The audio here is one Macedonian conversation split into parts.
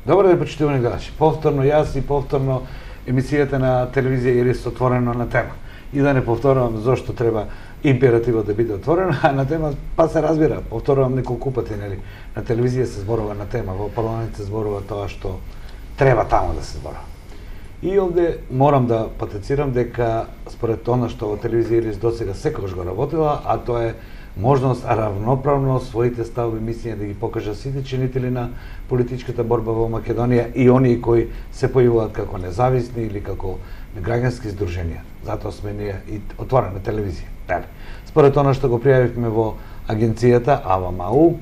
Добро ден, почитувани гледачи. Повторно јас и повторно емисијата на телевизија Ирис отворено на тема. И да не повторувам зошто треба императивот да биде отворено, а на тема па се разбира, повторувам неколку пати, нели, на телевизија се зборува на тема, во парламент се зборува тоа што треба таму да се зборува. И овде морам да патецирам дека според она што во телевизија Ирис досега секогаш го работила, а тоа е можност равноправно своите ставови и мислења да ги покажа сите чинители на политичката борба во Македонија и оние кои се појавуваат како независни или како граѓански здруженија. Затоа сме ние и отворена телевизија. Дали. Според она што го пријавивме во агенцијата АВМАУ,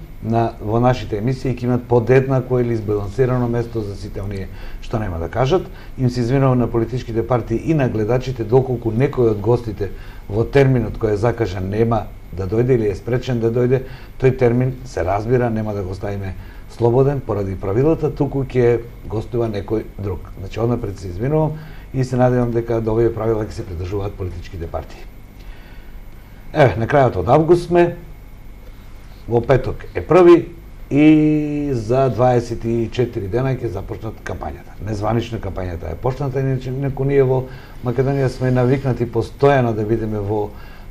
во нашите емисии ќе имат подеднакво или избалансирано место за сите оние што нема да кажат. Им се извинувам на политичките партии и на гледачите доколку некој од гостите во терминот кој е закажан нема да дојде или е спречен да дојде, тој термин се разбира, нема да го ставиме слободен поради правилата, туку ќе гостува некој друг. Значи, однапред се извинувам и се надевам дека до овие правила ќе се придржуваат политичките партии. Еве, на крајот од август сме, во петок е први и за 24 дена ќе започнат кампањата. Незванична кампањата е почната, инаку ние во Македонија сме навикнати постојано да бидеме во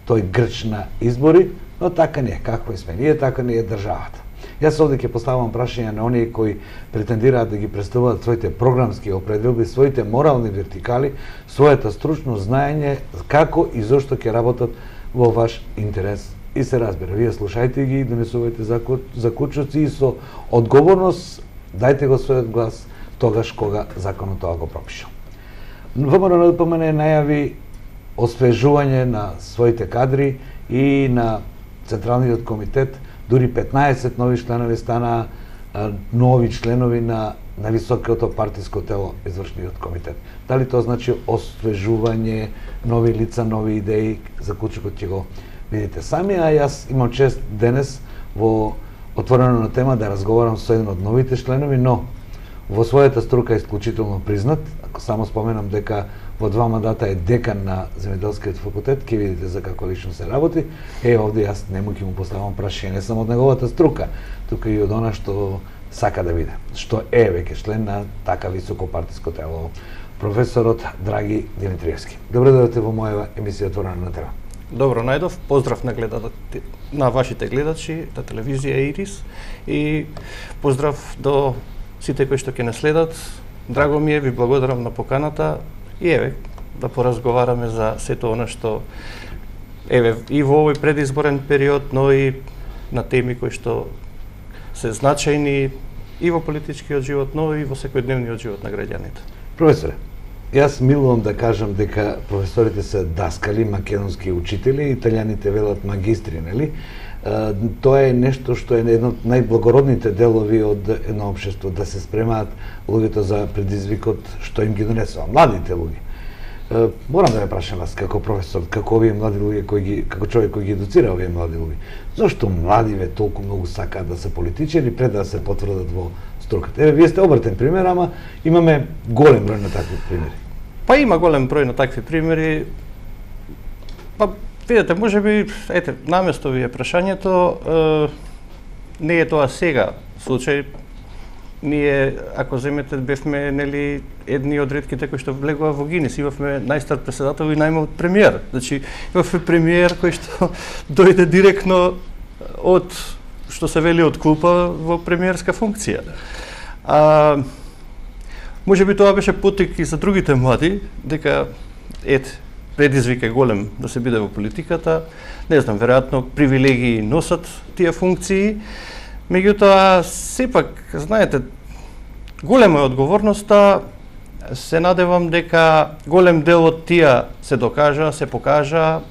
тој грч на избори, но така не е. Какво сме ние, така не е државата. Јас овде ќе поставам прашања на оние кои претендираат да ги представуваат своите програмски определби, своите морални вертикали, својата стручност, знаење како и зошто ќе работат во ваш интерес. И се разбира, вие слушајте ги, донесувајте заклучоци и со одговорност дајте го својот глас тогаш кога законот тоа го пропиша. ВМРО НДПМН најави освежување на своите кадри и на Централниот комитет, дури 15 нови членови стана нови членови на високото партиско тело, извршниот комитет. Дали тоа значи освежување, нови лица, нови идеи, заклучокот ќе го видите сами, а јас имам чест денес во отворено на тема да разговарам со еден од новите членови, но во својата струка е исклучително признат. Ако само споменам дека во 2 мандата е декан на земјоделскиот факултет, ќе видите за како лично се работи. Овде јас нему ќе му поставам прашање, не само од неговата струка, тука и од она што сака да биде, што е веќе член на така високо партиско тело, професорот Драги Димитриевски. Добро дојдете во моја емисија Отворена на тема. Добро најдов, поздрав на вашите гледачи на телевизија Ирис и поздрав до сите кои што ќе не следат. Драго ми е, ви благодарам на поканата и еве да поразговараме за сето она што еве и во овој предизборен период, но и на теми кои што се значајни и во политичкиот живот, но и во секојдневниот живот на граѓаните. Професоре, јас милувам да кажам дека професорите се даскали, македонски учители, италијаните велат магистри, нели? Тоа е нешто што е едно од најблагородните делови од едно општество, да се спремаат луѓето за предизвикот што им ги донесува, младите луѓе. Морам да ве прашам вас како професор, како овие млади луѓе како човек кој ги едуцира овие млади луѓе, зошто младиве толку многу сакаат да се политичари пред да се потврдат во струката? Еве, вие сте обратен пример, ама имаме голем број на такви примери. Па има голем број на такви примери. Па видете, можеби, наместо ви е прашањето, не е тоа сега случај. Ние, ако земете, бевме, нели, едни од ретките кои што влегува во Гинес, имавме најстар председател и најмал премиер. Значи, имавме премиер кој што дојде директно од, што се вели, од клупа во премиерска функција. Можеби тоа беше потик и за другите млади, дека, предизвик е голем да се биде во политиката. Не знам, веројатно привилегии носат тие функции. Меѓутоа, сепак, знаете, голема е одговорноста. Се надевам дека голем дел од тие се докажа, се покажа.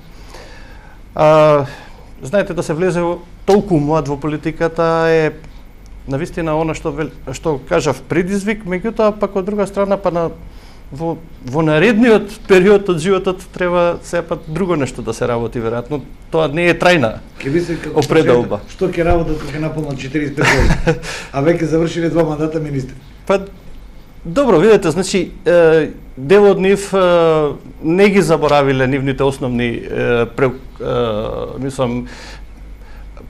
Знаете, да се влезе толку млад во политиката е навистина она што кажав предизвик, меѓутоа пак од друга страна во наредниот период од животот треба сепак друго нешто да се работи, веројатно тоа не е трајна определба. Што ќе работат кога ќе наполнат 45 години, а веќе завршиле 2 мандата министри? Па добро, видете, значи дел од нив не ги заборавиле нивните основни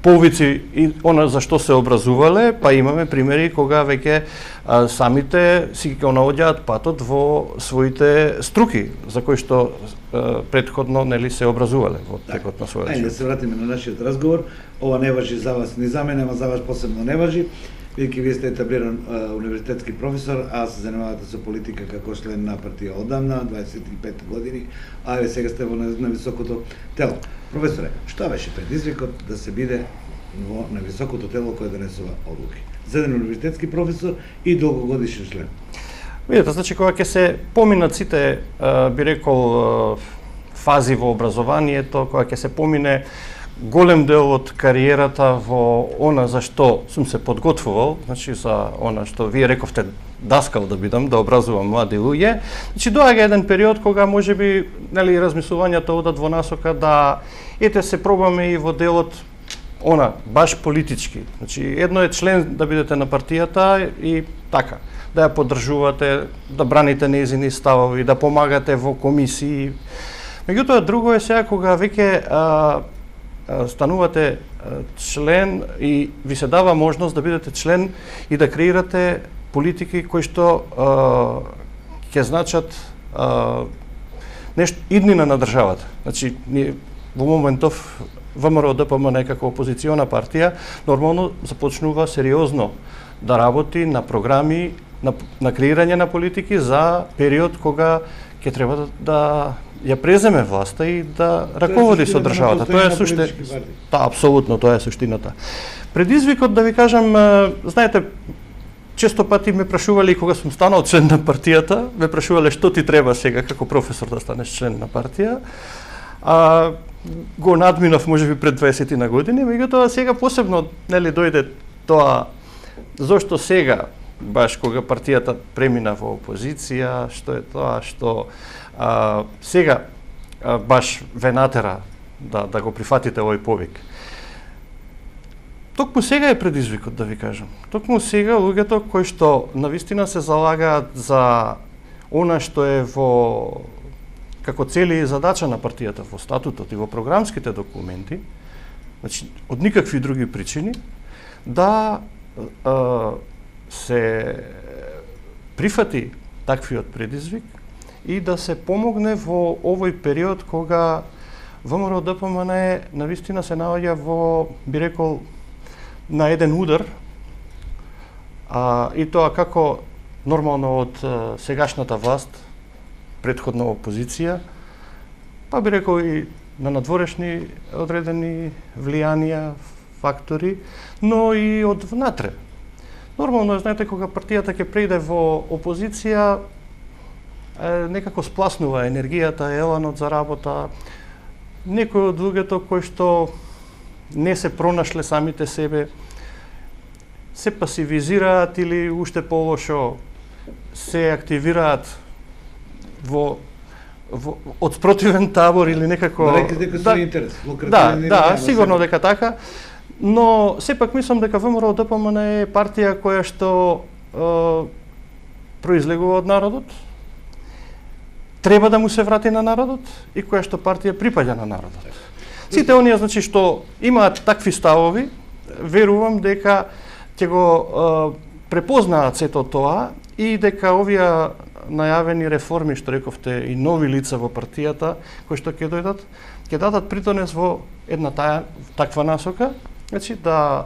повици и она за што се образувале, па имаме примери кога веќе самите си го наоѓаат патот во своите струки за кои што претходно нели се образувале во текот на својот живот. Ајде да се вратиме на нашиот разговор. Ова не важи за вас ни за мене, ама за вас посебно не важи. Бидејќи вие сте етаблиран универзитетски професор, а се занимавате со политика како член на партија одамна, 25 години, а сега сте на високото тело. Професоре, што беше предизвикот да се биде на високото тело кое донесува одлуки? За еден универзитетски професор и долгогодишен член. Видете, значи кога ќе се поминат сите, би рекол, фази во образованието, кога ќе се помине голем дел од кариерата во она за што сум се подготвувал, значи за она што вие рековте даскал да бидам, да образувам млади луѓе, значи доаѓа еден период кога можеби нели размислувањата одат во насока да се пробаме и во делот она баш политички. Значи едно е член да бидете на партијата и така, да ја поддржувате, да браните нејзини ставови, да помагате во комисии. Меѓутоа друго е сега кога веќе станувате член и ви се дава можност да бидете член и да креирате политики кои што ќе значат нешто иднина на државата. Значи, ние во моментов ВМРО ДПМН како опозициона партија нормално започнува сериозно да работи на програми, на креирање на политики за период кога ќе треба да ја преземе власта и да раководи со државата. Тоа е суштината. Да, апсолутно, тоа е суштината. Предизвикот, да ви кажам, знаете, често пати ме прашувале кога сум станал член на партијата, ме прашувале што ти треба сега како професор да станеш член на партија. Го надминав можеби пред 20 на години, меѓутоа сега посебно нели дојде тоа зошто сега баш кога партијата премина во опозиција, што е тоа што сега баш ве натера да го прифатите овој повик. Токму сега е предизвикот, да ви кажам. Токму сега луѓето кои што навистина се залагаат за она што е во како цели и задача на партијата во статутот и во програмските документи, значи од никакви други причини, да се прифати таквиот предизвик и да се помогне во овој период кога ВМРО ДПМН навистина се наоѓа во, би рекол, на еден удар, и тоа како нормално од сегашната власт, претходна опозиција, па би рекол и на надворешни одредени влијанија, фактори, но и од внатре. Нормално е, знаете, кога партијата ќе преиде во опозиција, некако спласнува енергијата, еланот за работа. Некои од луѓето кои што не се пронашле самите себе, се пасивизираат или уште полошо се активираат од спротивен табор или некако... Да, дека се интерес, лукративен. Да, сигурно дека така. Но сепак мислам дека ВМРО ДПМН е партија која што произлегува од народот, треба да му се врати на народот и која што партија припаѓа на народот. Сите оние, значи, што имаат такви ставови, верувам дека ќе го препознаат сето тоа и дека овие најавени реформи, што рековте, и нови лица во партијата, кои што ќе дојдат, ќе дадат притонес во една таква насока, значи да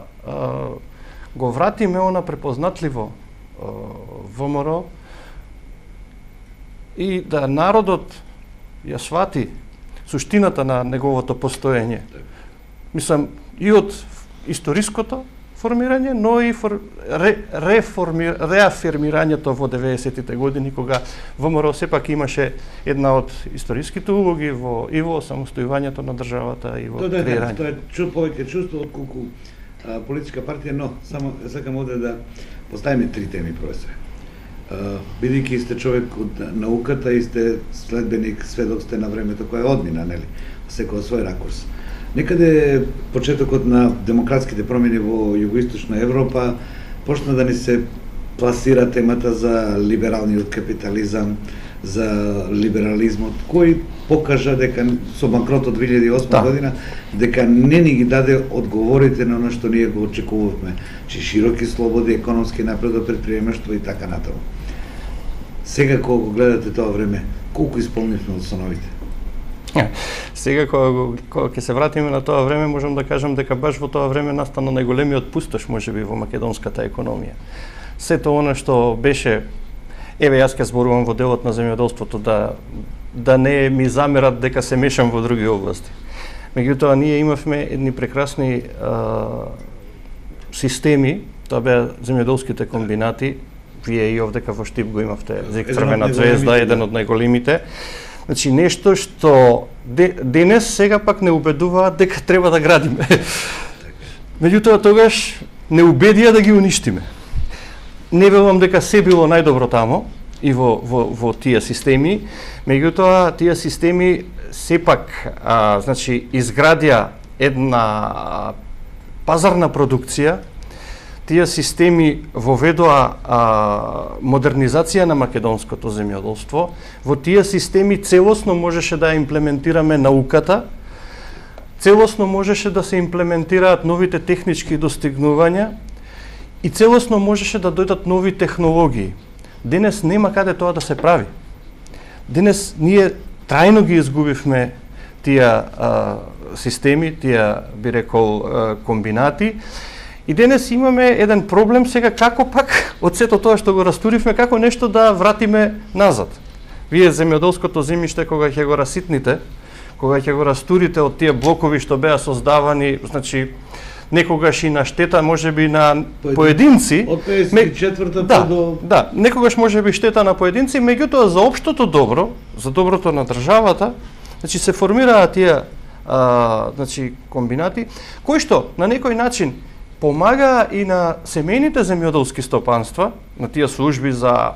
го вратиме она препознатливо ВМРО и да народот ја свати суштината на неговото постоење. Мислам, и од историското формирање, но и реафирмирањето во 90-тите години, кога ВМРО сепак имаше една од историските улоги и во самостојувањето на државата и во креирање. Тоа е повеќе чувство отколку политичка партија, но само сакам овде да поставиме три теми, професоре. Бидејќи сте човек од науката и сте следбеник, сведок сте на времето кое одмина, нели, секој од свој ракурс. Некаде почетокот на демократските промени во југоисточна Европа почна да ни се пласира темата за либералниот капитализам, за либерализмот, кој покажа дека со банкротот 2008 година дека не ни ги даде одговорите на оно што ние го очекувавме, че широки слободи, економски напредок, предприемаштво и така натаму. Сега кога го гледате тоа време, колку исполнивме од соновите? Сега кога ќе се вратиме на тоа време, можам да кажам дека баш во тоа време настана најголемиот пустош можеби во македонската економија. Сето она што беше, еве јас ќе зборувам во делот на земјоделството, да не ми замерат дека се мешам во други области. Меѓутоа ние имавме едни прекрасни системи, тоа беа земјоделските комбинати, вие и овдека во Штип го имавте ЗИК Црвена звезда, еден од најголемите. Значи нешто што денес сега пак не убедуваат дека треба да градиме. Меѓутоа тогаш не убедија да ги уништиме. Не велам дека се било најдобро тамо и во тие системи, меѓутоа тие системи сепак значи изградија една пазарна продукција. Тие системи воведоа модернизација на македонското земјоделство. Во тие системи целосно можеше да имплементираме науката, целосно можеше да се имплементираат новите технички достигнувања и целосно можеше да дојдат нови технологии. Денес нема каде тоа да се прави. Денес ние трајно ги изгубивме тие системи, тие би рекол комбинати. И денес имаме еден проблем сега како пак од сето тоа што го растуривме, како нешто да вратиме назад. Вие земјоделското земјиште кога ќе го раситните, кога ќе го растурите од тие блокови што беа создавани, значи некогаш и на штета можеби на поединци. Од 54-та до... Да, некогаш можеби штета на поединци, меѓутоа за општото добро, за доброто на државата, значи се формираат тие значи комбинати, кои што на некој начин помага и на семејните земјоделски стопанства, на тие служби за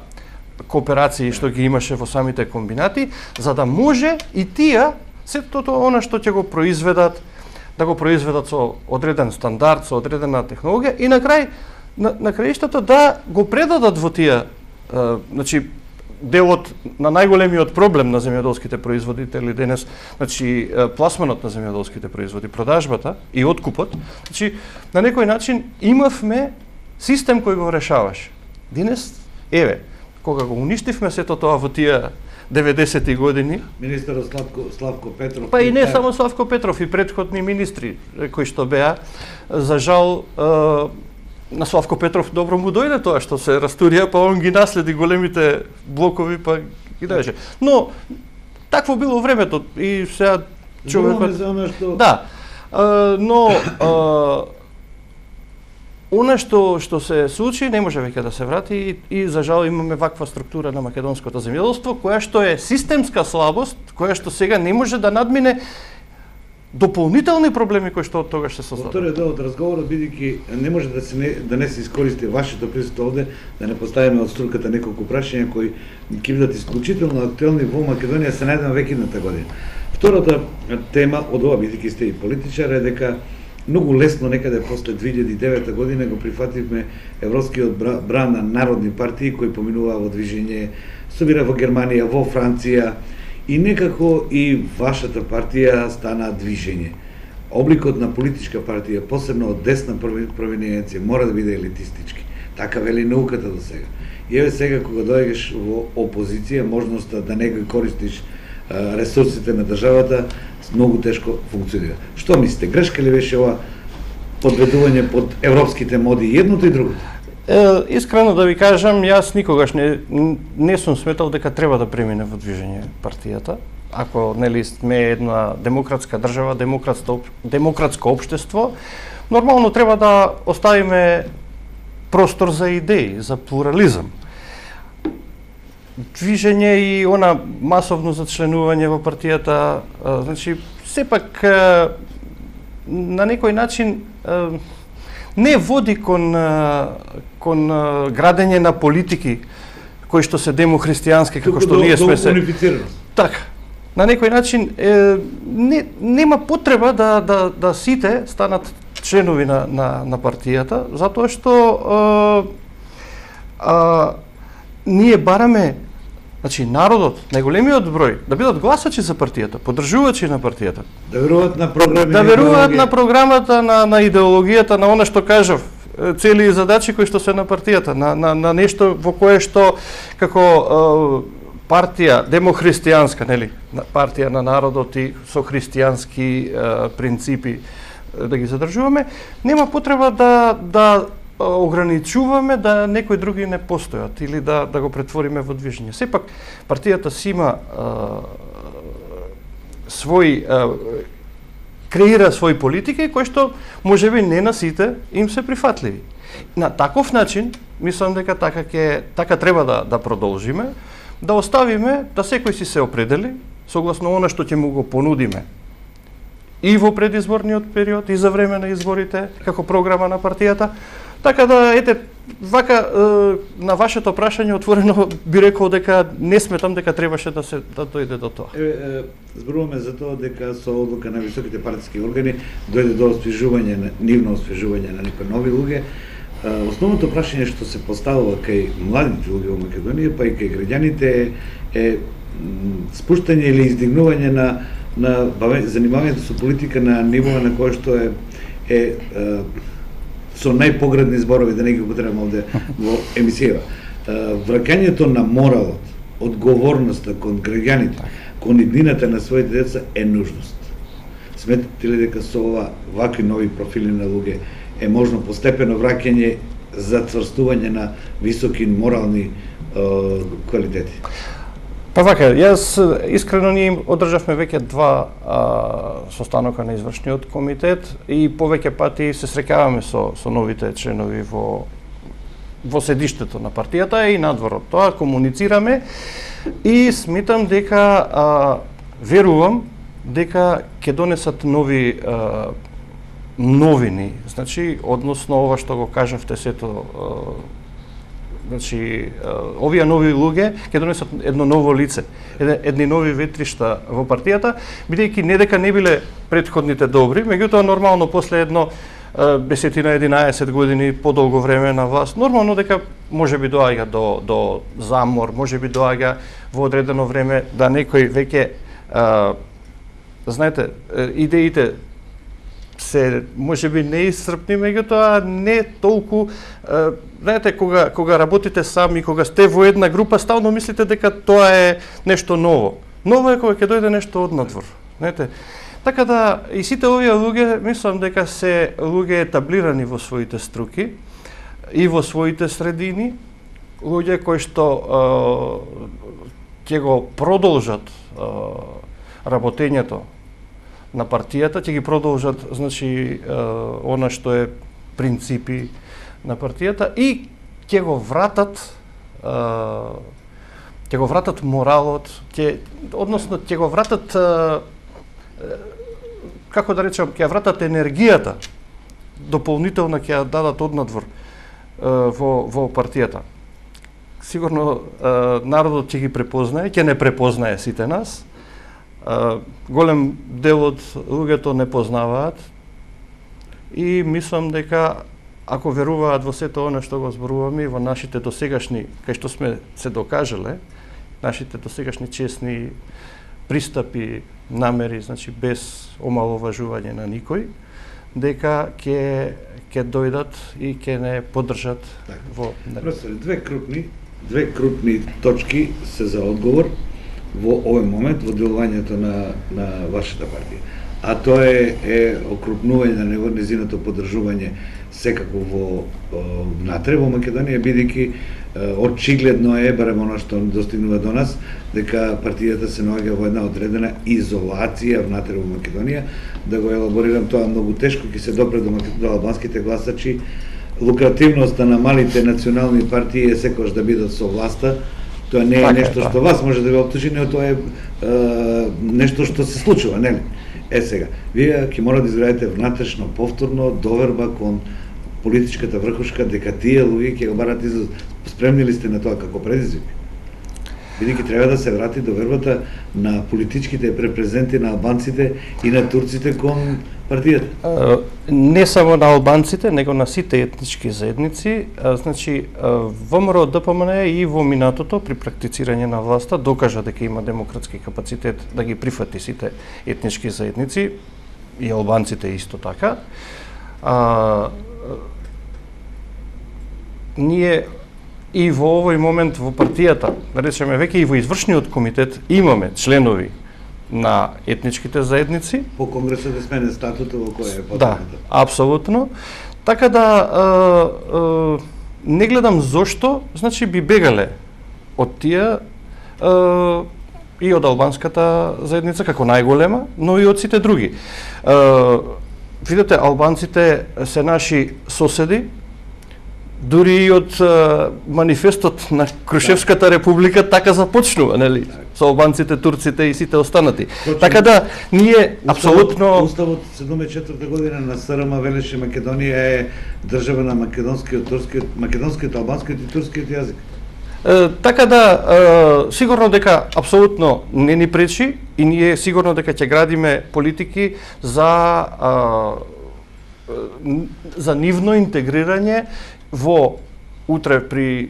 кооперации што ги имаше во самите комбинати, за да може и тие сето она што ќе го произведат, да го произведат со одреден стандард, со одредена технологија и на краиштата да го предадат во тие, значи делот на најголемиот проблем на земјоделските производители денес, значи пласманот на земјоделските производи, продажбата и откупот, значи на некој начин имавме систем кој го решаваше. Денес, еве, кога го уништивме сето тоа во тие 90-ти години, министерот Славко Петров, па и не само Славко Петров, и претходни министри кои што беа, за жал на Славко Петров добро му дојде тоа што се растурија, па он ги наследи големите блокови, па ги даеше. Но такво било времето и сега човекот... Да, но она што се случи не може веќе да се врати и за жал имаме ваква структура на македонското земјоделство која што е системска слабост, која што сега не може да надмине дополнителни проблеми кои што од тогаш се создадоа. Вториот дел од разговорот, бидејќи не може да не се искористи вашето присуство овде, да не поставиме од струката неколку прашања кои ќе бидат исклучително актуелни во Македонија се најден веќе идната година. Втората тема од ова, бидејќи сте и политичар, е дека многу лесно некаде после 2009 година го прифативме европскиот бран на народни партии кои поминуваа во движење, собира во Германија, во Франција, и некако и вашата партија стана движење. Обликот на политичка партија, посебно од десна провиниенција, мора да биде елитистички. Така вели науката до сега. И еве сега кога доаѓаш во опозиција, можноста да не го користиш ресурсите на државата, многу тешко функционира. Што мислите, грешка ли беше ова подведување под европските моди едното и другото? Искрено да ви кажам, јас никогаш не сум сметал дека треба да премине во движење партијата. Ако нели сме една демократска држава, демократско општество, нормално треба да оставиме простор за идеи, за плурализам. Движење и она масовно зачленување во партијата, значи сепак на некој начин не води кон градење на политики кои што се демохристијански, како што ние сме се. Така. На некој начин нема потреба да сите станат членови на партијата, затоа што ние бараме Значи народот, најголемиот број, да бидат гласачи за партијата, поддржувачи на партијата. Да веруваат на програми, да веруваат на програмата, на идеологијата, на она што кажав, цели и задачи кои што се на партијата, на нешто во кое што како партија демохристијанска, нели, партија на народот и со христијански принципи да ги задржуваме, нема потреба да ограничуваме да некои други не постојат или да го претвориме во движење. Сепак партијата си има креира своји политики кои што можеби не на сите им се прифатливи. На таков начин мислам дека така треба да продолжиме, да оставиме да секој си се определи согласно она што ќе му го понудиме и во предизборниот период и за време на изборите како програма на партијата. Така да, вака на вашето прашање отворено би рекол дека не сметам дека требаше да дојде до тоа. Зборуваме за тоа дека со одлука на високите партиски органи дојде до нивно освежување на некои нови луѓе. Основното прашање што се поставува кај младите луѓе во Македонија, па и кај граѓаните е спуштање или издигнување на занимавањето со политика на нивова на кое што е со најпоградни зборови, да не ги употребам овде во емисијава. Враќањето на моралот, одговорноста кон граѓаните, кон иднината на своите деца е нужност. Сметате ли дека со вакви нови профили на луѓе е можно постепено враќање за цврстување на високи морални квалитети? Па вака, јас искрено ние одржавме веќе 2 состанока на извршниот комитет и повеќе пати се среќаваме со новите членови во седиштето на партијата и надвор од тоа комуницираме и смитам дека верувам дека ќе донесат нови новини, значи односно ова што го кажавте сето. Значи, овие нови луѓе ќе донесат едно ново лице, едни нови ветришта во партијата, бидејќи не дека не биле претходните добри, меѓутоа нормално после едно 10-11 години подолго време на власт, нормално дека можеби доаѓа до замор, можеби доаѓа во одредено време да некој веќе знаете, идеите се можеби неисцрпни, меѓутоа не толку знаете, кога работите сами, кога сте во една група, стално мислите дека тоа е нешто ново. Ново е кога ќе дојде нешто однадвор, знаете. Така да и сите овие луѓе мислам дека се луѓе етаблирани во своите струки и во своите средини, луѓе кои што ќе го продолжат работењето на партијата, ќе ги продолжат, значи, она што е принципи на партијата и ќе го вратат моралот, односно ќе го вратат како да речам, ќе вратат енергијата, дополнително ќе ја дадат однадвор во партијата. Сигурно народот ќе ги препознае, ќе не препознае сите нас. Голем дел од луѓето не познаваат и мислам дека ако веруваат во сето оно што го зборуваме и во нашите досегашни, кај што сме се докажале, нашите досегашни честни пристапи, намери, значи без омаловажување на никој, дека ќе дојдат и ќе не поддржат во... Професор, две крупни точки се за одговор во овој момент во делувањето на вашата партија. А тоа е окрупнување на незиното поддржување секако внатре во Македонија, бидејќи очигледно е, барем оно што достигнува до нас, дека партијата се наоѓа во една одредена изолација внатре во Македонија. Да го елаборирам тоа многу тешко, ќе се допре до албанските гласачи. Лукративноста на малите национални партии е секогаш да бидат со власта. Тоа не е нешто што вас може да ви оптужи, но тоа е нешто што се случува, нели? Сега, вие ќе мора да изградите внатрешно, повторно доверба кон политичката врхушка дека тие луѓе ќе го барат излез. Спремни ли сте на тоа како предизвик? бидејќи треба да се врати довербата на политичките репрезенти на албанците и на турците кон партијата. Не само на албанците, него на сите етнички заедници. Значи, ВМРО ДПМН и во минатото при практицирање на власта докажа дека има демократски капацитет да ги прифати сите етнички заедници и албанците исто така. Ние и во овој момент во партијата, да речеме веќе и во извршниот комитет имаме членови на етничките заедници. По конгресот е сменен статутот во кој е потребно. Да, апсолутно. Така да не гледам зошто, значи би бегале од тие и од албанската заедница како најголема, но и од сите други. Видете, албанците се наши соседи, дури и од манифестот на Крушевската република така започнува, нели? Со албанците, турците и сите останати. Така да ние апсолутно Уставот 74 година на СРМ велеше Македонија е држава на македонскиот, албанскиот и турскиот јазик. Така да, сигурно дека апсолутно не ни пречи и ние сигурно дека ќе градиме политики за нивно интегрирање во утре при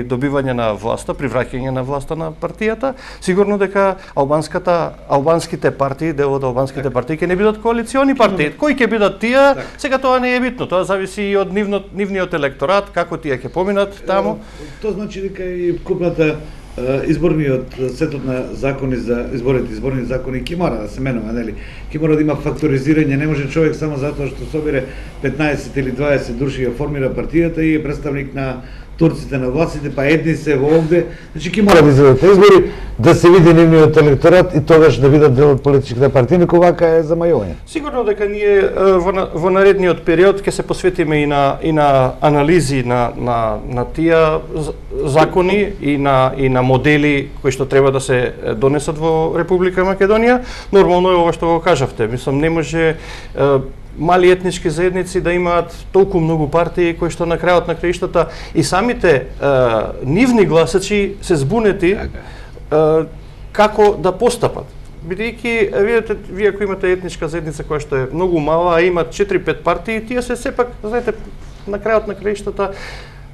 добивање на власта, при враќање на власта на партијата, сигурно дека албанските партии, дел од албанските партии ќе не бидат коалициони партии. Кои ќе бидат тие, сега тоа не е битно, тоа зависи и од нивниот електорат, како тие ќе поминат таму. Тоа значи дека и купната изборниот сетот на закони за изборни закони ќе мора да се менува, нели? Ќе мора да има факторизирање, не може човек само затоа што собере 15 или 20 души ја формира партијата и е представник на турците на властите, па едни се во овде, значи ќе мора да излезат избори, да се види нивниот електорат и тогаш да видат дел од политичките партии, неко вака е замајување. Сигурно дека ние во наредниот период ќе се посветиме и на анализи на тие закони и на модели кои што треба да се донесат во Република Македонија. Нормално е ова што го кажавте. Мислам, не може мали етнички заедници да имаат толку многу партии кои што на крајот на краиштата и самите нивни гласачи се збунети како да постапат. Бидејќи, видите, вие ако имате етничка заедница која што е многу мала, а имат 4-5 партии, тие се сепак, знаете, на крајот на краиштата,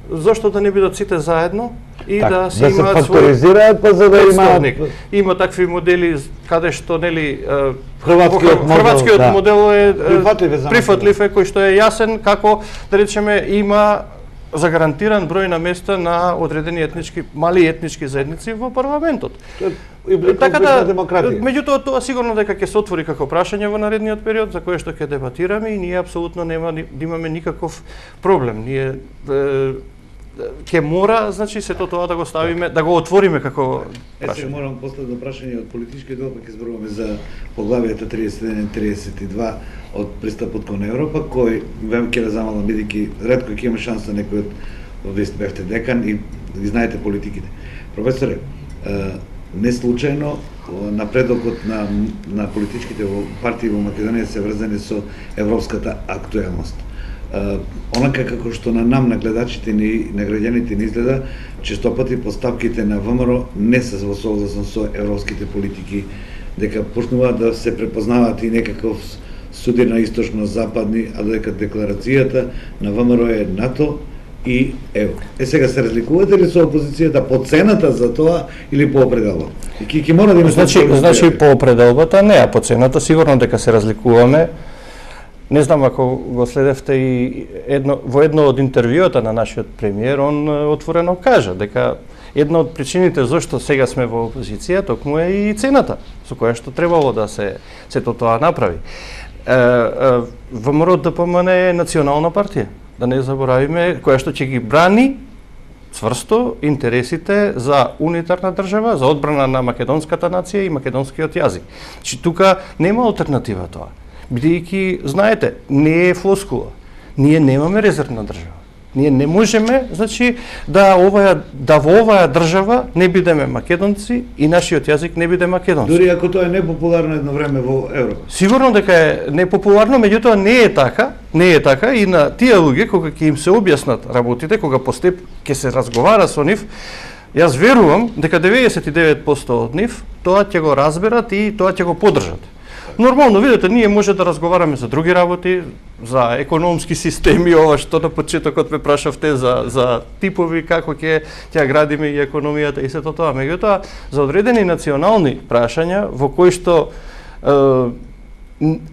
зошто да не бидат сите заедно и да се имаат факторизираат, па за да имаат. Има такви модели каде што, нели, хрватскиот модел е прифатлив е, кој што е јасен како, да речеме, има загарантиран број на места на одредени мали етнички заедници во парламентот. Така да, меѓутоа тоа сигурно дека ќе се отвори како прашање во наредниот период за кое што ќе дебатираме и ние апсолутно нема да имаме никаков проблем. Ние ќе мора, значи, сето тоа да го ставиме, да го отвориме како прашање. Сега морам последно прашање од политичкиот дел, па ќе зборуваме за поглавијата 31 и 32 од пристапот кон Европа, кој ќе ве замалам, бидејќи ретко ќе има шанса некој од вие бевте декан и ги знаете политиките. Професоре, не случајно напредокот на политичките партии во Македонија се врзани со европската актуелност. Онака како што на гледачите ни, на граѓаните ни изгледа, честопати поставките на ВМРО не се во согласно со европските политики, дека почнуваат да се препознаваат и некаков судир на источно-западни, а додека декларацијата на ВМРО е НАТО и евро. Сега се разликувате ли со опозицијата по цената за тоа или по определба? Ќе мора да има значи по определбата не, а по цената сигурно дека се разликуваме. Не знам ако го следевте и во едно од интервјуата на нашиот премиер, он отворено кажа дека една од причините зашто сега сме во опозиција токму е и цената со која што требало да се сето тоа направи. ВМРО ДПМН е национална партија, да не заборавиме, која што ќе ги брани цврсто интересите за унитарна држава, за одбрана на македонската нација и македонскиот јазик. Значи тука нема алтернатива тоа. Бидејќи, знаете, не е флоскула. Ние немаме резервна држава. Ние не можеме, значи, да во оваа држава не бидеме македонци и нашиот јазик не биде македонски. Дури ако тоа е непопуларно едно време во Европа. Сигурно дека е непопуларно, меѓутоа не е така и на тие луѓе кога ќе им се објаснат работите, кога ќе се разговара со нив, Јас верувам дека 99% од нив тоа ќе го разберат и тоа ќе го поддржат. Нормално, видите, ние може да разговараме за други работи, за економски системи, ова што на почетокот ме прашавте за типови, како ќе градиме и економијата и сето тоа. Меѓутоа, за одредени национални прашања во кои што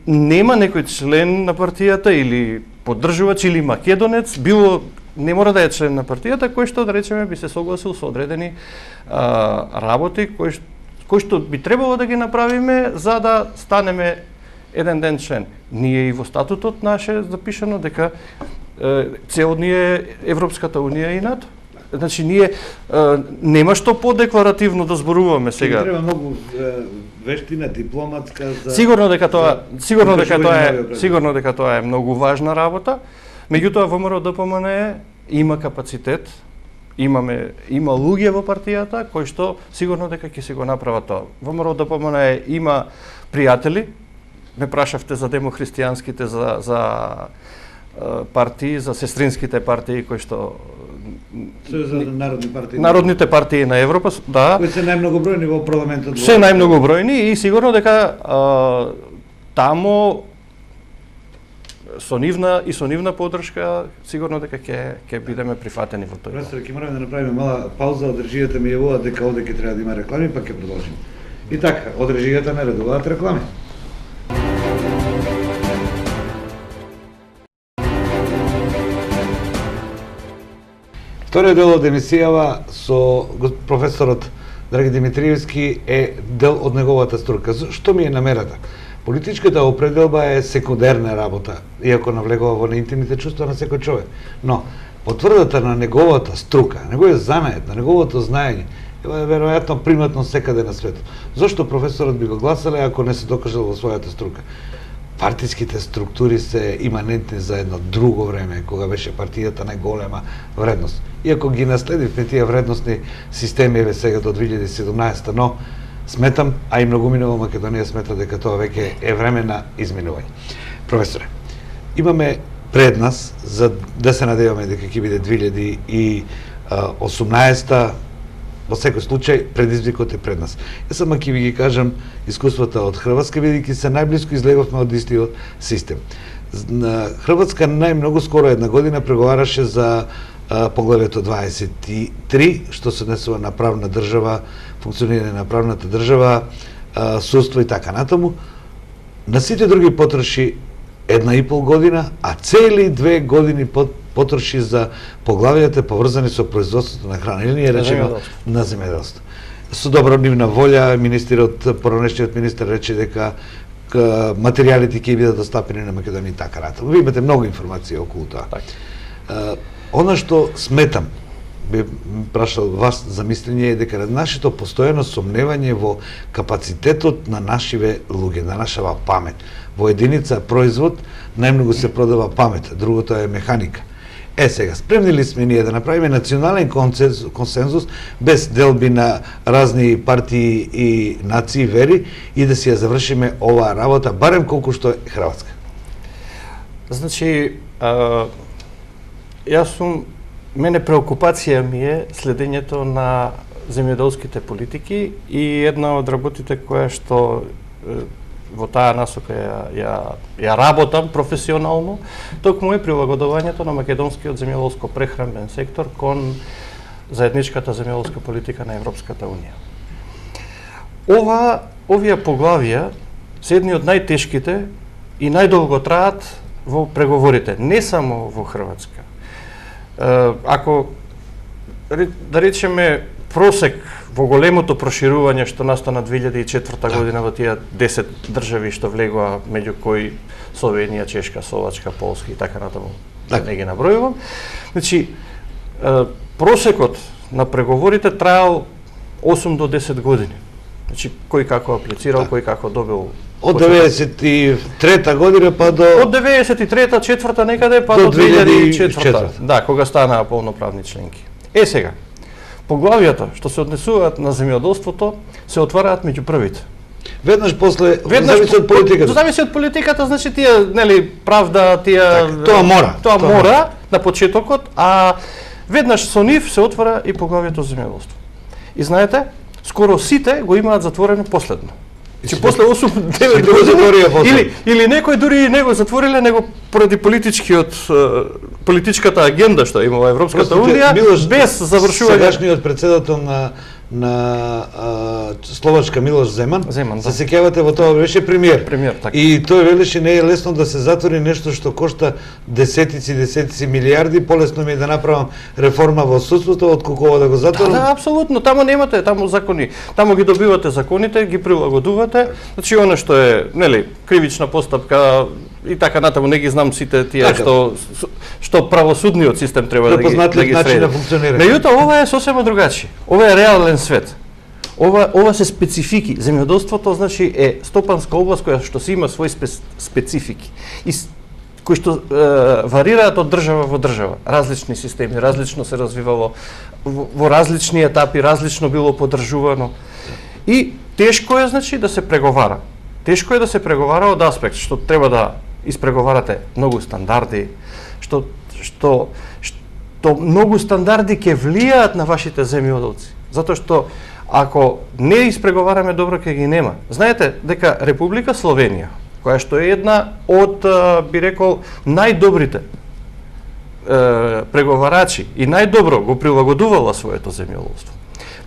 нема некој член на партијата или поддржувач или македонец, било не мора да е член на партијата, кој што, да речеме, би се согласил со одредени работи кои што би требало да ги направиме за да станеме еден ден член. Ние и во статутот наше запишано дека цел ни е Европската унија и НАТО. Значи ние нема што подекларативно да зборуваме сега. Треба многу вештина дипломатска за Сигурно дека тоа е многу важна работа. Меѓутоа ВМРО ДПМН има капацитет, има луѓе во партијата кои што сигурно дека ќе си го направат тоа. ВМРО ДПМН има пријатели. Ме прашавте за демохристијанските, за партии, за сестринските партии кои што Сојузот на народни партии. Народните партии на Европа, да. Кои се најмногобројни во парламентот. Се најмногобројни и сигурно дека тамо со нивна поддршка сигурно дека ќе бидеме прифатени во тој. Професор, ќе мораме да направиме мала пауза, од режијата ми јавува дека овде ќе треба да има реклами, па ќе продолжиме. И така, од режијата наредуваат реклами. Вториот дел од емисијава со професорот Драги Димитриевски е дел од неговата струка. Што ми е намерата? Политичката определба е секундарна работа, иако навлегува во интимните чувства на секој човек. Но, потврдата на неговата струка, неговиот занает, на неговото знаење, е веројатно приматно секаде на светот. Зошто професорот би го гласале ако не се докажал во својата струка? Партиските структури се иманентни за едно друго време, кога беше партијата најголема вредност. Иако ги наследивме тие вредностни системи еве сега до 2017, но сметам, а и многумина во Македонија смета дека тоа веќе е време на изминување. Професоре, имаме пред нас, за да се надеваме дека ќе биде 2018, во секој случај предизвикот е пред нас. Јас сама ќе ви ги кажам искуствата од Хрватска, бидејќи се најблиску излегавме од истиот систем. Хрватска најмногу скоро една година преговараше за поглавјето 23, што се однесува на правна држава, функционирање на правната држава, судство и така натаму. На сите други потроши 1,5 година, а цели 2 години потроши за поглавијата поврзани со производството на храна, или ние речено на земјоделство. Со добра нивна волја, поранешниот министер рече дека материјалите ќе бидат достапени на Македонија и така натаму. Ви имате многу информации околу тоа. Она што сметам, би прашал вас за мислење, е дека нашето постојано сомневање во капацитетот на нашиве луѓе, на нашава памет. Во единица производ најмногу се продава памет, другото е механика. Сега, спремни ли сме ние да направиме национален консензус без делби на разни партии и нации, вери, и да си ја завршиме оваа работа, барем колку што е Хрватска? Значи, мене преокупација ми е следењето на земјоделските политики и една од работите која што во таа насока ја работам професионално, токму е прилагодувањето на македонскиот земјоделско-прехранбен сектор кон заедничката земјоделска политика на Европската унија. Овие поглавија се едни од најтешките и најдолго траат во преговорите, не само во Хрватска. Ако да речеме просек во големото проширување што настана 2004 година во тие 10 држави што влегоа, меѓу кои Словенија, Чешка, Словачка, Полска и така натаму, не ги набројувам. Значи, просекот на преговорите траел 8 до 10 години. Значи, кој како аплицирал, кој како добил. Од 93-та година па до... Од 93-та, 4-та некаде, па до 2004-та. Да, кога станаа полноправни членки. Сега, поглавијата што се однесуваат на земјоделството се отвараат меѓу првите. Веднаш после зависи од политиката. Зависи од политиката, значи тие, нели, правда, тоа мора. Тоа мора на почетокот, а веднаш со нив се отвара и поглавието земјоделство. И знаете, скоро сите го имаат затворено последно. Значи после 8-9 години или некој дури не го затвориле, него поради политичката агенда што имала Европската унија, без завршување. Сегашниот председател на Словачка Милош Земан, се сеќавате во тоа беше премиер. Така. И тој велеше не е лесно да се затвори нешто што кошта десетици милиарди, полесно ми е да направам реформа во судството отколку ова да го затворам. Да, апсолутно, таму немате, таму закони, таму ги добивате законите, ги прилагодувате. Значи она што е, нели, кривична постапка и така натаму, не ги знам сите тие што правосудниот систем треба да ги среди. Меѓутоа ова е сосема другачи. Ова е реален свет. Ова се специфики. Земјоделството значи е стопанска област која што си има свои специфики и кои што варираат од држава во држава. Различни системи, различно се развивало во различни етапи, различно било поддржувано. И тешко е значи да се преговара. Тешко е да се преговара од аспект што треба да испреговарате многу стандарди, што многу стандарди ќе влијаат на вашите земјоделци. Затоа што ако не испреговараме добро, ќе ги нема. Знаете дека Република Словенија, која што е една од, би рекол, најдобрите преговарачи и најдобро го прилагодувала своето земјоделство.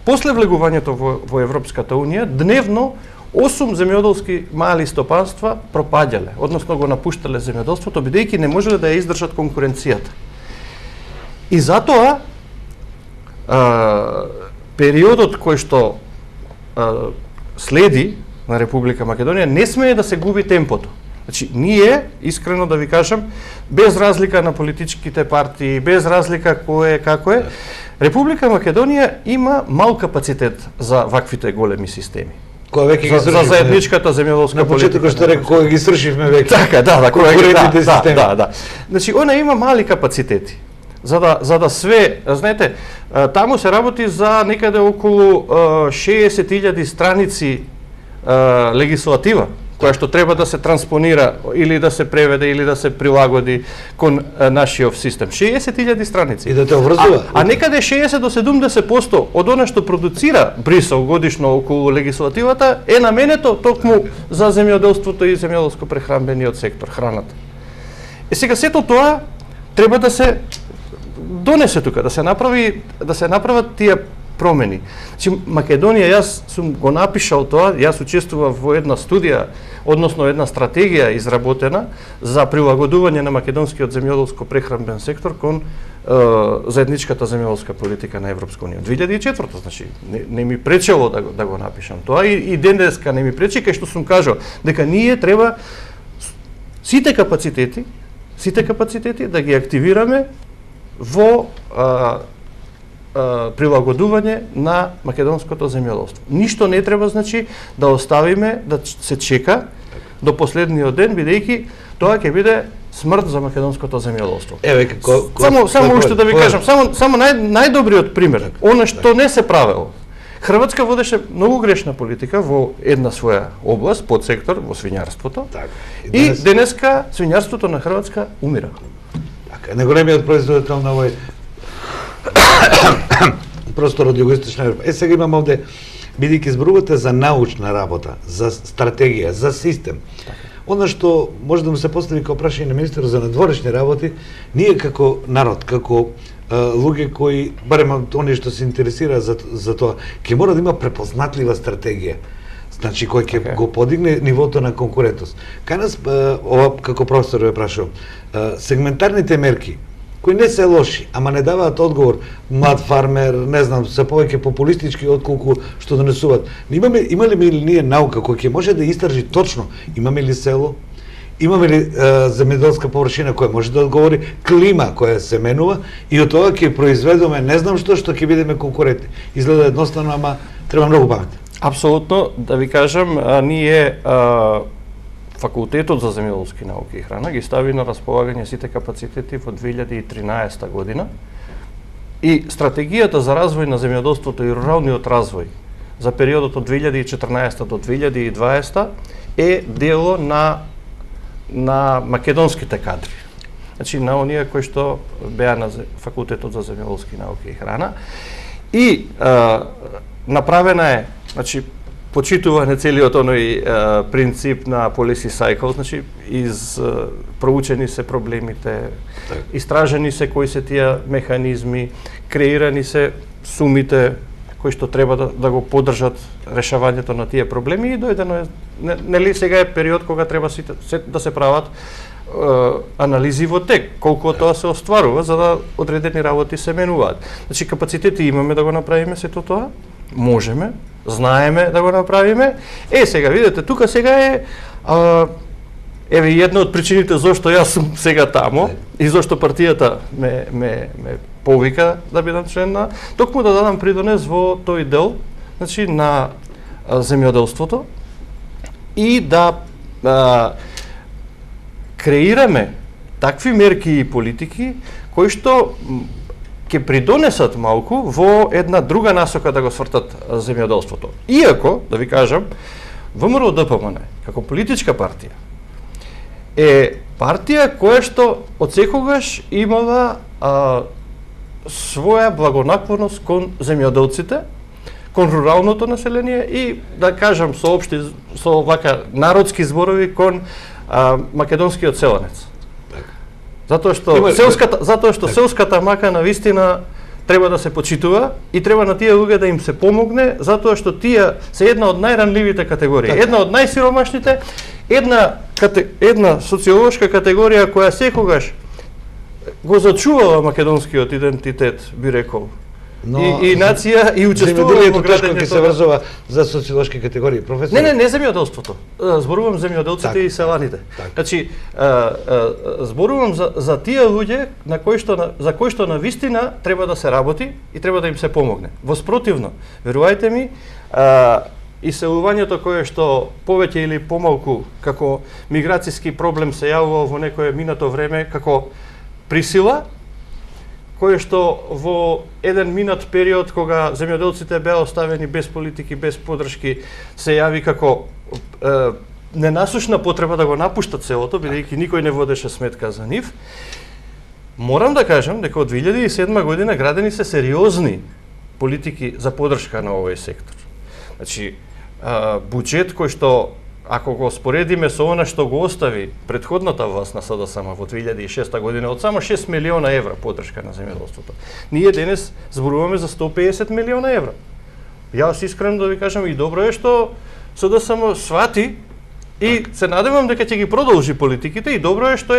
После влегувањето во Европската унија, дневно 8 земјоделски мали стопанства пропаѓале, односно го напуштале земјоделството, бидејќи не можеле да ја издржат конкуренцијата. И затоа периодот кој што следи на Република Македонија не смее да се губи темпото. Значи, ние, искрено да ви кажам, без разлика на политичките партии, без разлика кој е, како е, Република Македонија има мал капацитет за ваквите големи системи. За заедничката земјоделска политика. На почетокот што рекол, кога ги сршивме веќе. Така, да. Значи, она има мали капацитети. За да све, знаете, таму се работи за некаде околу 60.000 страници легислатива, која што треба да се транспонира или да се преведе или да се прилагоди кон нашиот систем. 60.000 страници. И да те обврзува. А некаде 60 до 70% од она што продуцира Брисел годишно околу легислативата е наменето токму за земјоделството и земјоделско-прехранбениот сектор, храната. И сега сето тоа треба да се донесе тука, да се направат тие промени. Значи, Македонија, јас сум го напишал тоа, јас учествував во една студија, односно една стратегија изработена за прилагодување на македонскиот земјоделско-прехранбен сектор кон заедничката земјоделска политика на Европска унија. 2004, значи, не ми пречело да го напишам тоа и денеска не ми пречи, кај што сум кажал дека ние треба сите капацитети да ги активираме во прилагодување на македонското земјоделство. Ништо не треба, значи, да оставиме да се чека до последниот ден, бидејќи тоа ќе биде смрт за македонското земјоделство. Само уште да ви кажам, само најдобриот пример, она што не се правело. Хрватска водеше многу грешна политика во една своја област, подсектор во свињарството. И денеска свињарството на Хрватска умира. Најголемиот производител на овој простор од југоисточна Европа. Сега имам овде, бидејќи зборувате за научна работа, за стратегија, за систем. Она што може да му се постави како прашање на министерот за надворешни работи, ние како народ, како луѓе кои, барем оние што се интересира за тоа, ќе мора да има препознатлива стратегија. Значи, кој ќе го подигне нивото на конкурентност. Кај нас, ова како професор ве прашувам, сегментарните мерки, кои не се лоши, ама не даваат одговор, млад фармер, не знам, се повеќе популистички отколку што донесуваат. Имаме ли ние наука која ќе може да истражи точно, имаме ли село, имаме ли земјоделска површина која може да одговори, клима која се менува и од тоа ќе произведеме не знам што ќе бидеме конкурентни. Изгледа едноставно, ама треба многу памет. Апсолутно, да ви кажам, ние Факултетот за земјоделски науки и храна ги стави на располагање сите капацитети во 2013 година и стратегијата за развој на земјоделството и руралниот развој за периодот од 2014 до 2020 е дело на македонските кадри. Значи на оние кои што беа на Факултетот за земјоделски науки и храна. И направена е, значи почитуване целиот оној принцип на policy cycle, значи проучени се проблемите, истражени се кои се тие механизми, креирани се сумите кои што треба да го поддржат решавањето на тие проблеми и дојдено е, нели сега е период кога треба да се прават анализи во тек, колку тоа се остварува за да одредени работи се менуваат. Значи капацитети имаме да го направиме сето тоа, можеме, знаеме да го направиме. Сега видите, тука сега е еве една од причините зошто јас сум сега тамо и зошто партијата ме повика да бидам член на, токму да дадам придонес во тој дел, значи на земјоделството и да креираме такви мерки и политики кои што ќе придонесат малку во една друга насока да го свртат земјоделството. Иако, да ви кажам, ВМРО ДПМН како политичка партија е партија која што одсекогаш имала своја благонаклоност кон земјоделците, кон руралното население и, да кажам, со вака народски зборови кон македонскиот селанец. Затоа што селската мака навистина треба да се почитува и треба на тие луѓе да им се помогне, затоа што тие се една од најранливите категории, една од најсиромашните, една социолошка категорија која секогаш го зачувала македонскиот идентитет, би рекол. И нација и учествува во градењето. Се врзува за социолошки категории, професор? Не земјоделството. Зборувам земјоделците и селаните. Значи, зборувам за тие луѓе за кои што навистина треба да се работи и треба да им се помогне. Воспротивно, верувајте ми, иселувањето кое што повеќе или помалку како миграцијски проблем се јавува во некое минато време како присила, кое што во еден минат период кога земјоделците беа оставени без политики, без поддршки, се јави како ненасушна потреба да го напуштат селото, бидејќи никој не водеше сметка за нив. Морам да кажам дека од 2007 година градени се сериозни политики за поддршка на овој сектор. Значи, буџет кој што, ако го споредиме со она што го остави претходната власт на СДСМ во 2006 година, од само 6 милиона евра поддршка на земјоделството, ние денес зборуваме за 150 милиона евра. Јас искрено да ви кажам, и добро е што СДСМ свати и се надевам дека ќе ги продолжи политиките, и добро е што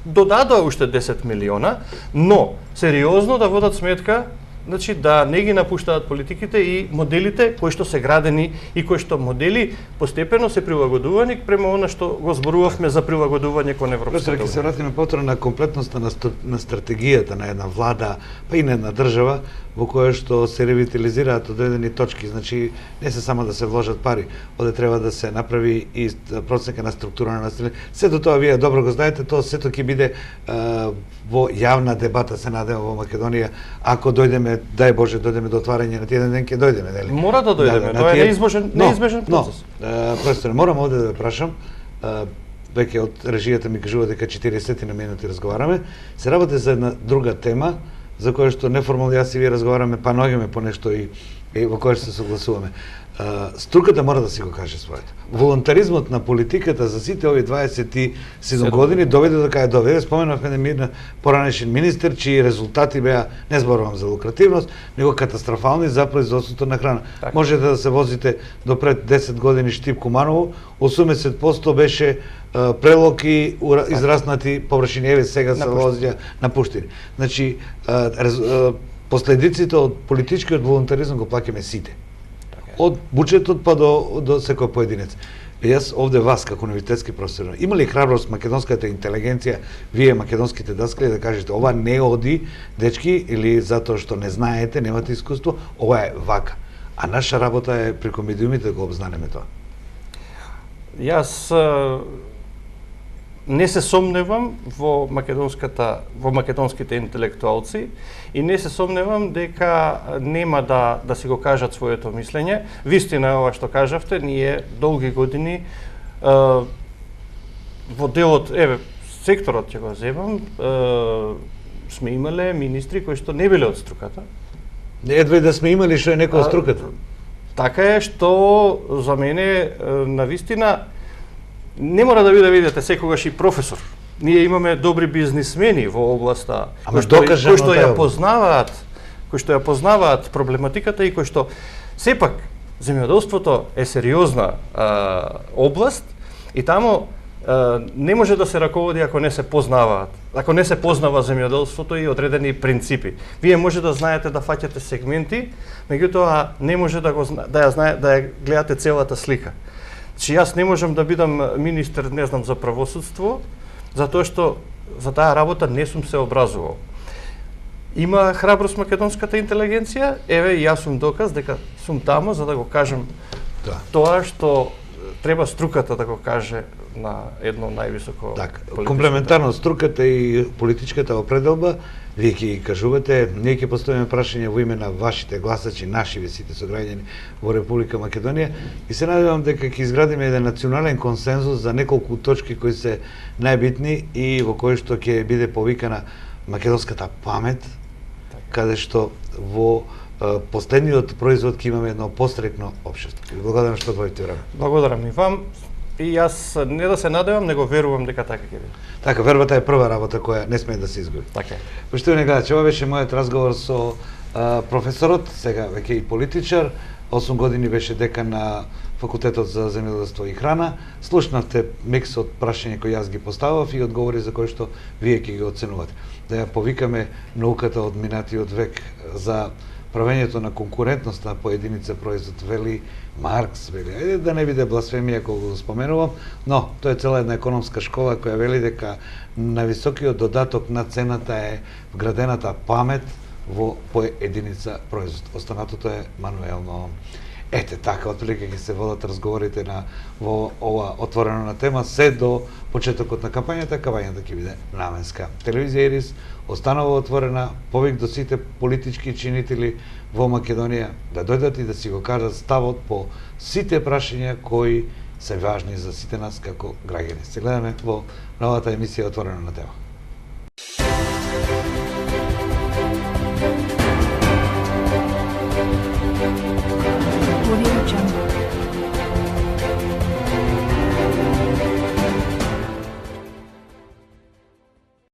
додадоа уште 10 милиона, но сериозно да водат сметка, значи да не ги напуштаат политиките и моделите кои што се градени и кои што модели постепено се прилагодувани према она што го зборувавме за прилагодување кон Европската унија. Ќе се вратиме повторно на комплетноста на стратегијата на една влада, па и на една држава во која што се ревитализираат одредени точки, значи не се само да се вложат пари, оде треба да се направи и процека на структура на население. Сето тоа вие добро го знаете, тоа сето ќе биде во јавна дебата, се надевам, во Македонија, ако дојдеме, дај Боже, дојдеме до отварање на еден ден ќе дојдеме, нели? Мора да дојдеме, тоа е неизбежен процес. Професоре, морам овде да ве прашам, веќе од режијата ми кажува дека 40 на минути разговараме, се работи за една друга тема, за која што неформално јас и вие разговараме, па ноѓаме по нешто и во која што се согласуваме. Струката мора да си го каже своето. Волонтаризмот на политиката за сите овие 27 години доведе до кај доведе. Споменавме еден поранешен министер чии резултати беа, не зборувам за лукративност, него катастрофални за производството на храна. Можете да се возите до пред 10 години Штип Куманово, 80% беше прелок и израснати површини, еве сега се возија на пуштини. Значи, последиците од политичкиот волонтаризм го плаќаме сите. Од буџетот па до секој поединец. Јас овде вас како универзитетски професор, има ли храброст македонската интелигенција, вие македонските даскали да кажете ова не оди, дечки, или затоа што не знаете, немате искуство, ова е вака. А наша работа е преку медиумите да го обзнанеме тоа. Јас не се сомневам во македонските интелектуалци и не се сомневам дека нема да си го кажат своето мислење. Вистина е ова што кажавте, ние долги години во делот, секторот ќе го земам, сме имале министри кои што не биле од струката. Едва да сме имали што е некој од струката. Така е што за мене навистина не мора да биде, видите, секогаш и професор. Ние имаме добри бизнисмени во областа кои што ја познаваат проблематиката и кои што сепак земјоделството е сериозна област и таму не може да се раководи ако не се познаваат. Ако не се познава земјоделството и одредени принципи. Вие може да знаете да фаќате сегменти, меѓутоа не може да ја гледате целата слика. Значи јас не можам да бидам министер, не знам, за правосудство, затоа што за таа работа не сум се образувал. Има храброст македонската интелигенција, еве јас сум доказ дека сум таму за да го кажам тоа што треба струката да го каже на едно највисоко политичко. Комплементарно струката и политичката определба, вие ќе ги кажувате, ние ќе поставиме прашање во име на вашите гласачи, наши сите сограѓани во Република Македонија и се надевам дека ќе изградиме еден национален консензус за неколку точки кои се најбитни и во кои што ќе биде повикана македонската памет, каде што во последниот производ ќе имаме едно пострекно општество. Благодарам што одвоите време. Благодарам и вам. И јас не да се надевам, него верувам дека така ќе биде. Така, вербата е прва работа која не смее да се изгуби. Така е. Поштовани гледачи, ова беше мојот разговор со професорот, сега веќе и политичар, 8 години беше декан на Факултетот за земјоделство и храна. Слушнавте микс од прашања кои јас ги поставав и одговори за кои што вие ќе ги оценувате. Да ја повикаме науката од минатиот век за правењето на конкурентност на поединица производ, вели Маркс, вели, ајде да не биде бласфемија кога го споменувам, но тоа е цела една економска школа која вели дека највисокиот додаток на цената е вградената памет во поединица производ. Останатото е мануелно. Ете така, отприлike ќе се водат разговорите во ова отворено на тема се до почетокот на кампањата ќе биде наменска. Телевизија Ирис останува отворена, повик до сите политички чинители во Македонија да дојдат и да си го кажат ставот по сите прашања кои се важни за сите нас како граѓани. Се гледаме во новата емисија Отворено на тема.